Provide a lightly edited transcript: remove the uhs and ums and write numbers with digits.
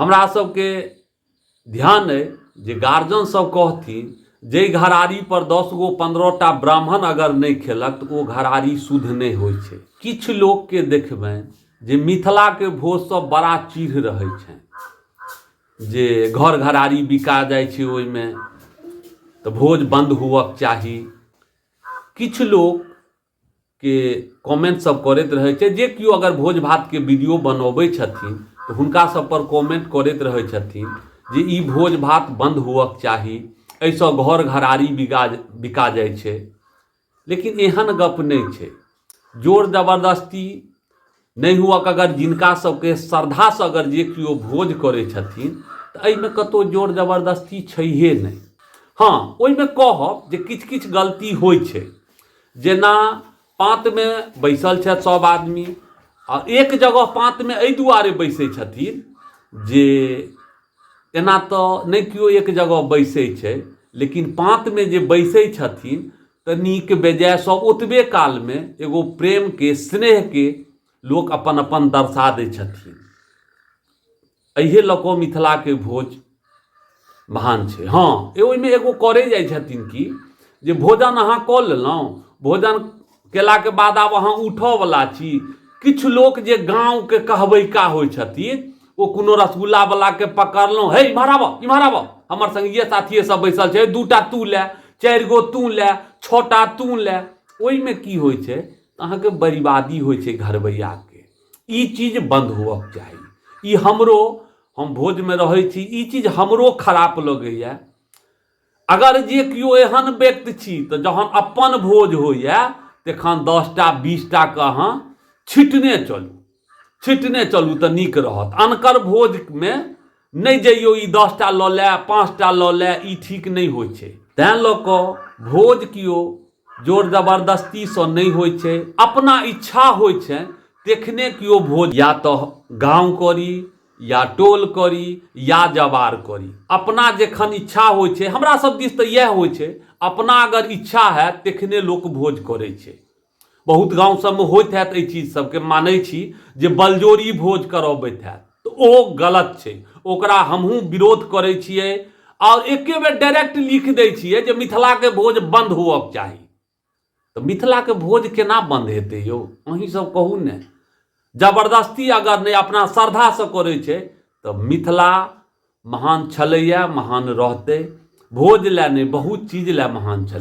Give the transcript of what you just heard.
हमरा सबके ध्यान है जे गार्जियन सब कहथिन जे घरारी पर 10 गो 15टा ब्राह्मण अगर नहीं खेलक तो वो घरारी शुद्ध नहीं होइ छै। किछु लोग के देखबनि जे मिथिला के भोज सब बड़ा चीढ़ रहे छै, जे घर घरारी बिका जाइ छै ओहिमे तो भोज बंद हुअक चाही। किछु लोग के कमेंट सब करैत रहे छै, जे केओ अगर भोज भात के वीडियो बनबै छथिन तो हुनका सब पर कमेंट करैत रहे छथिन जे ई भोज भात बंद हुअक चाही, ऐसा घर घरारी बिका जाइ छै। लेकिन एहन गप नहीं छै, जोर जबरदस्ती नहीं हुअक अगर जिनका सबके श्रद्धा से अगर जे केओ भोज करे छथिन तो एहिमे कतौ जोर जबरदस्ती छैहे नहीं। हाँ, ओहिमे कहब जे किछु किछु गलती होइ छै, जेना पाँत में बैसल छै सब आदमी आ एक जगह पाँत में एहि दुआरे बैसै छथिन जे एना तो नहीं केओ एक जगह बैसै छै, लेकिन पाँत में जे बैसै छथिन तो नीक बेजाय सब ओतबे काल में एगो प्रेम के स्नेह के लोक अपन अपन दर्शा दै छथिन। एहे लको मिथिला के भोज महान छै। हाँ, ओहिमे एगो करे जाइ छथिन कि जे भोजन अहाँ कऽ लेलहुँ, भोजन केला के बाद आब अहाँ उठऽ वाला छी। किछु लोक जे गाँव के कहबैका होइ छथिन, वो कोनो रसगुल्ला वाला के पकड़लहुँ, हे इम्हर आबऽ हमर संगिए साथिए सब बैसल छै, 2टा तू ले, 4 गो तू ले, 6टा तू ले। ओहिमे की होइ छै, अहाँके बर्बादी होइ छै घरबैया के। ई चीज बंद हुअक चाही। ई हमरो, हम भोज में रहै छी, ई चीज हमरो खराप लगैया। अगर जे केओ एहन व्यक्ति छी तो जहन अपन भोज होइया तखन 10टा 20टा के अहाँ छिटने चलू तो नीक रहत। अनकर भोज में नहीं जइयो ई 10टा लऽ ले 5टा लऽ ले, ई ठीक नहीं होइ छै। तैं लऽ कऽ भोज केओ जोर जबरदस्ती से नहीं होइ छै, अपना इच्छा होइ छै तखने केओ भोज या तो गाँव करी या टोल करी या जवार करी। अपना जखन इच्छा होइ छै, हमरा सब दिस तो यह होइ छै, अपना अगर इच्छा है तखने लोक भोज करे छै। बहुत गाँव सब में होइत हैत एहि चीज सबके, मानै छी जे बलजोरी भोज करबैत हैत, तो ओ गलत छै, ओकरा हमहूँ विरोध करै छियै और एके बेर डायरेक्ट लिख दै छियै जे मिथिला के भोज बंद हुअक चाही। तो मिथिला के भोज केना बंद हेतै यौ, अहीं सब कहू ने। जबरदस्ती अगर नहीं अपना श्रद्धा से करे छै तो मिथिला महान छलैया, महान रहतै। भोज लै नहीं बहुत चीज लै महान छलै।